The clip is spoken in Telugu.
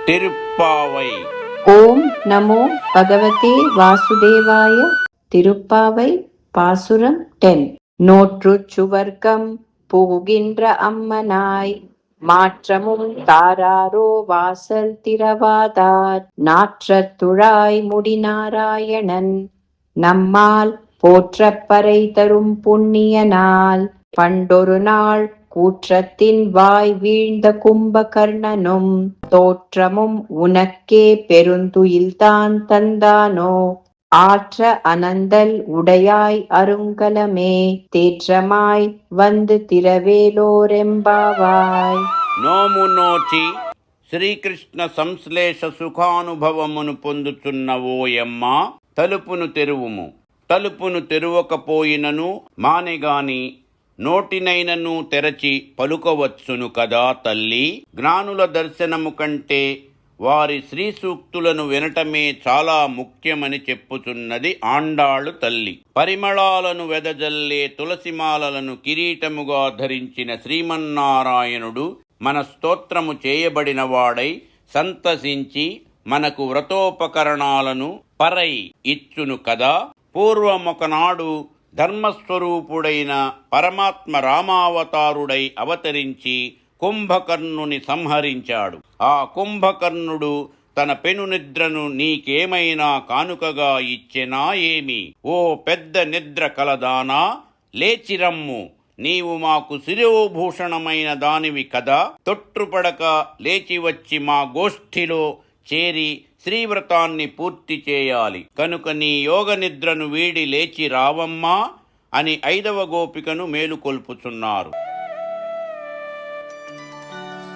திருப்பாவை. ஓம் நமோ பகவதே வாசுதேவாய. திருப்பாவை பாசுரம் 10. நோற்றுச் சுவர்க்கம் புகுகின்ற அம்மனாய் மாற்றமும் தாராரோ வாசல் திறவாதார் நாற்றத் துழாய் முடிநாராயணன் நம்மால் போற்றப் பறை தரும் புண்ணிய நாள். பண்டொரு நாள் கூற்றத்தின் வாய் வீழ்ந்த கும்பகர்ணனும் தோற்றமும் உனக்கே பெருந்துயில்தான் தந்தானோ ஆற்ற அனந்தல் உடையாய் அருங்கலமே தேற்றமாய் வந்து తిరవేలోరెంబావాయ్. నోము నోచి శ్రీకృష్ణ సంశ్లేష సుఖానుభవమును పొందుచున్న ఓయమ్మ, తలుపును తెరువుము. తలుపును తెరువకపోయినను మానెగాని నోటినైనను తెరచి పలుకవచ్చును కదా తల్లి. జ్ఞానుల దర్శనము కంటే వారి శ్రీ సూక్తులను వినటమే చాలా ముఖ్యమని చెప్పుచున్నది ఆండాళ్ళు తల్లి. పరిమళాలను వెదజల్లే తులసిమాలలను కిరీటముగా ధరించిన శ్రీమన్నారాయణుడు మన స్తోత్రము చేయబడినవాడై సంతసించి మనకు వ్రతోపకరణాలను పరై ఇచ్చును కదా. పూర్వమొకనాడు ధర్మస్వరూపుడైన పరమాత్మ రామావతారుడై అవతరించి కుంభకర్ణుని సంహరించాడు. ఆ కుంభకర్ణుడు తన పెనునిద్రను నీకేమైనా కానుకగా ఇచ్చెనా ఏమి? ఓ పెద్ద నిద్ర కలదానా, లేచిరమ్ము, నీవు మాకు శిరోభూషణమైన దానివి కదా. తొట్టుపడక లేచి వచ్చి మా గోష్ఠిలో చేరి శ్రీవ్రతాన్ని పూర్తి చేయాలి. కనుక నీ యోగ నిద్రను వీడి లేచి రావమ్మా అని 5వ గోపికను మేలుకొల్పుచున్నారు.